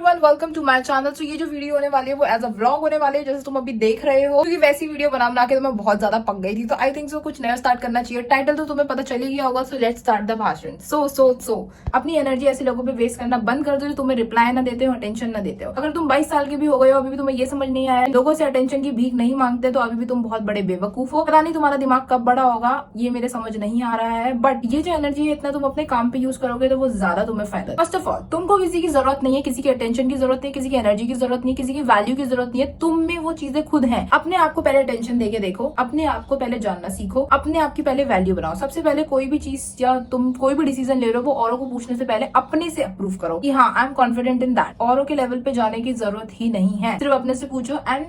Everyone, welcome to my channel. तो ये जो वीडियो होने वाली है वो एज अ व्लॉग होने वाली है, जैसे तुम अभी देख रहे हो। क्योंकि वैसी वीडियो बना के तो मैं बहुत ज्यादा पक गई थी, तो आई थिंक सो कुछ नया स्टार्ट करना चाहिए। टाइटल तो तुम्हें पता चल ही गया होगा। सो लेट्स स्टार्ट द भाषण। सो अपनी एनर्जी ऐसे लोगों पे वेस्ट करना बंद कर दो जो तुम्हें रिप्लाई ना देते हो, अटेंशन ना देते हो। अगर तुम 22 साल के भी हो गए हो, अभी भी तुम्हें ये समझ नहीं आया लोगों से अटेंशन की भीख नहीं मांगते, तो अभी भी तुम बहुत बड़े बेवकूफ हो। पता नहीं तुम्हारा दिमाग कब बड़ा होगा, ये मेरे समझ नहीं आ रहा है। बट ये जो एनर्जी है, इतना तुम अपने काम पे यूज करोगे तो वो ज्यादा तुम्हें फायदा। फर्स्ट ऑफ ऑल, तुमको किसी की जरूरत नहीं है, किसी की अटेंशन की जरूरत नहीं, किसी की एनर्जी की जरूरत नहीं, किसी की वैल्यू की जरूरत नहीं है। तुम में वो चीजें खुद हैं। अपने आप को पहले अटेंशन देके देखो, अपने आप को पहले जानना सीखो, अपने आप की पहले वैल्यू बनाओ। सबसे पहले कोई भी चीज या तुम कोई भी डिसीजन ले रहे हो, वो औरों को पूछने से पहले अपने से अप्रूव करो कि हाँ, I am confident in that. औरों के लेवल पे जाने की जरूरत ही नहीं है, सिर्फ अपने से पूछो and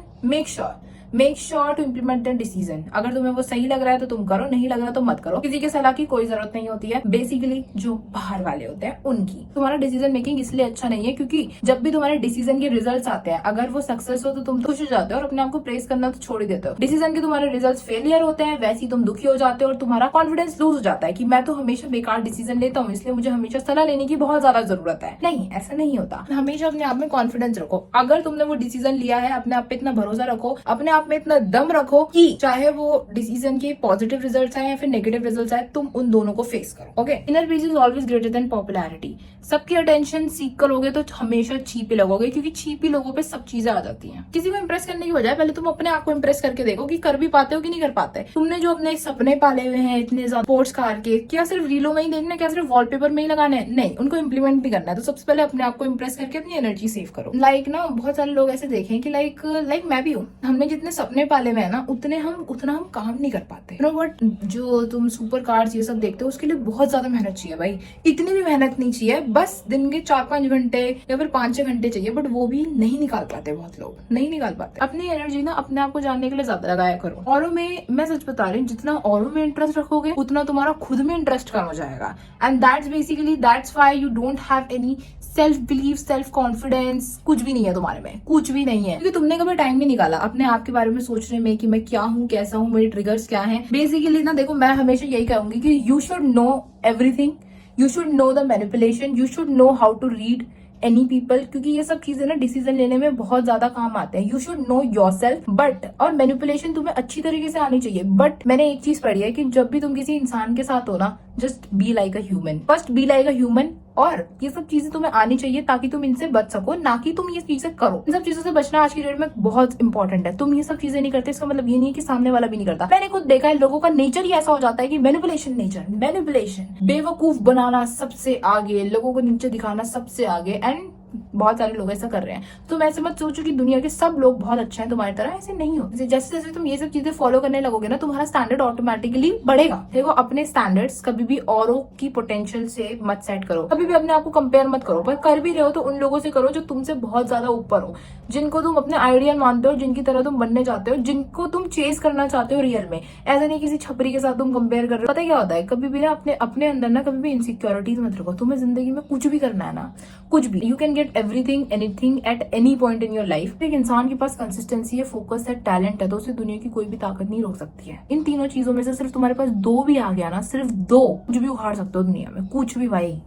make sure to implement the decision. अगर तुम्हें वो सही लग रहा है तो तुम करो, नहीं लग रहा तो मत करो। किसी के सलाह की कोई जरूरत नहीं होती है, बेसिकली जो बाहर वाले होते हैं उनकी। तुम्हारा डिसीजन मेकिंग इसलिए अच्छा नहीं है क्योंकि जब भी तुम्हारे डिसीजन के रिजल्ट्स आते हैं, अगर वो सक्सेस हो तो तुम खुश हो जाते हो और अपने आप को प्रेस करना तो छोड़ ही देते हो। डिसीजन के तुम्हारे रिजल्ट फेलियर होते हैं, वैसे ही तुम दुखी हो जाते हो और तुम्हारा कॉन्फिडेंस लूज हो जाता है कि मैं तो हमेशा बेकार डिसीजन लेता हूँ, इसलिए मुझे हमेशा सलाह लेने की बहुत ज्यादा जरूरत है। नहीं, ऐसा नहीं होता। हमेशा अपने आप में कॉन्फिडेंस रखो। अगर तुमने वो डिसीजन लिया है, अपने आप पे इतना भरोसा रखो, अपने आप में इतना दम रखो कि चाहे वो डिसीजन के पॉजिटिव रिजल्ट्स आए या फिर नेगेटिव रिजल्ट्स आए, तुम उन दोनों को फेस करो। Okay, inner peace is always greater than popularity. सबकी अटेंशन सीख करोगे तो हमेशा चीप ही लगोगे, क्योंकि चीप ही लोगों पे सब चीजें आ जाती हैं। किसी को इंप्रेस करने की बजाय पहले तुम अपने आप को इंप्रेस करके देखो कि कर भी पाते हो कि नहीं कर पाते। तुमने जो अपने सपने पाले हुए हैं इतने ज्यादा स्पोर्ट्स कार के, क्या सिर्फ रीलों में ही देखना, क्या सिर्फ वॉलपेपर में ही लगाना है? नहीं, उनको इम्प्लीमेंट भी करना है। तो सबसे पहले अपने आप को इंप्रेस करके अपनी एनर्जी सेव करो। ना बहुत सारे लोग ऐसे देखें कि लाइक मैं भी हूँ, हमने जितने सपने पाले हुए हैं ना, उतना हम काम नहीं कर पाते। बट जो तुम सुपर कार्स ये सब देखते हो, उसके लिए बहुत ज्यादा मेहनत चाहिए भाई। इतनी भी मेहनत नहीं चाहिए, बस दिन के 4-5 घंटे या फिर 5-6 घंटे चाहिए, बट वो भी नहीं निकाल पाते। बहुत लोग नहीं निकाल पाते। अपनी एनर्जी ना अपने आप को जानने के लिए ज्यादा लगाया करो। औरों में, मैं सच बता रही हूँ, जितना औरों में इंटरेस्ट रखोगे उतना तुम्हारा खुद में इंटरेस्ट कम हो जाएगा। And that's why you don't have any self believe, self confidence. कुछ भी नहीं है तुम्हारे में, कुछ भी नहीं है, क्योंकि तुमने कभी टाइम नहीं निकाला अपने आप के बारे में सोचने में कि मैं क्या हूँ, कैसा हूँ, मेरे ट्रिगर्स क्या हैं। बेसिकली ना देखो, मैं हमेशा यही कहूंगी कि you should know everything, you should know the manipulation, you should know how to read any people, क्योंकि ये सब चीजें ना डिसीजन लेने में बहुत ज्यादा काम आते हैं। You should no yourself, but और मैनिपुलेशन तुम्हें अच्छी तरीके से आनी चाहिए। बट मैंने एक चीज पढ़ी है कि जब भी तुम किसी इंसान के साथ हो ना, just be like a human, first be like a human. और ये सब चीजें तुम्हें आनी चाहिए ताकि तुम इनसे बच सको, ना कि तुम ये चीजें करो। इन सब चीजों से बचना आज की डेट में बहुत इंपॉर्टेंट है। तुम ये सब चीजें नहीं करते, इसका मतलब ये नहीं है कि सामने वाला भी नहीं करता। मैंने खुद देखा है, लोगों का नेचर ही ऐसा हो जाता है कि मैनिपुलेशन, बेवकूफ बनाना सबसे आगे, लोगों को नीचे दिखाना सबसे आगे। एंड बहुत सारे लोग ऐसा कर रहे हैं। तुम ऐसे मत सोचो कि दुनिया के सब लोग बहुत अच्छे हैं तुम्हारी तरह, ऐसे नहीं हो। जैसे जैसे तुम ये सब चीजें फॉलो करने लगोगे ना, तुम्हारा स्टैंडर्ड ऑटोमेटिकली बढ़ेगा। देखो, अपने स्टैंडर्ड्स कभी भी औरों की पोटेंशियल से मत सेट करो, कभी भी अपने आप को कंपेयर मत करो। पर कर भी रहे हो तो उन लोगों से करो जो तुमसे बहुत ज्यादा ऊपर हो, जिनको तुम अपने आइडियल मानते हो, जिनकी तरह तुम बनने चाहते हो, जिनको तुम चेस करना चाहते हो रियल में। ऐसा नहीं किसी छपरी के साथ तुम कंपेयर कर रहे हो। पता क्या होता है, कभी भी ना अपने अंदर ना कभी भी इनसिक्योरिटीज मत रखो। तुम्हें जिंदगी में कुछ भी करना है ना, कुछ भी, you can get everything anything at any point in your life. एक इंसान के पास कंसिस्टेंसी है, फोकस है, टैलेंट है, तो उसे दुनिया की कोई भी ताकत नहीं रोक सकती है। इन तीनों चीजों में से सिर्फ तुम्हारे पास 2 भी आ गया ना, सिर्फ 2, कुछ भी उखाड़ सकते हो दुनिया में, कुछ भी भाई।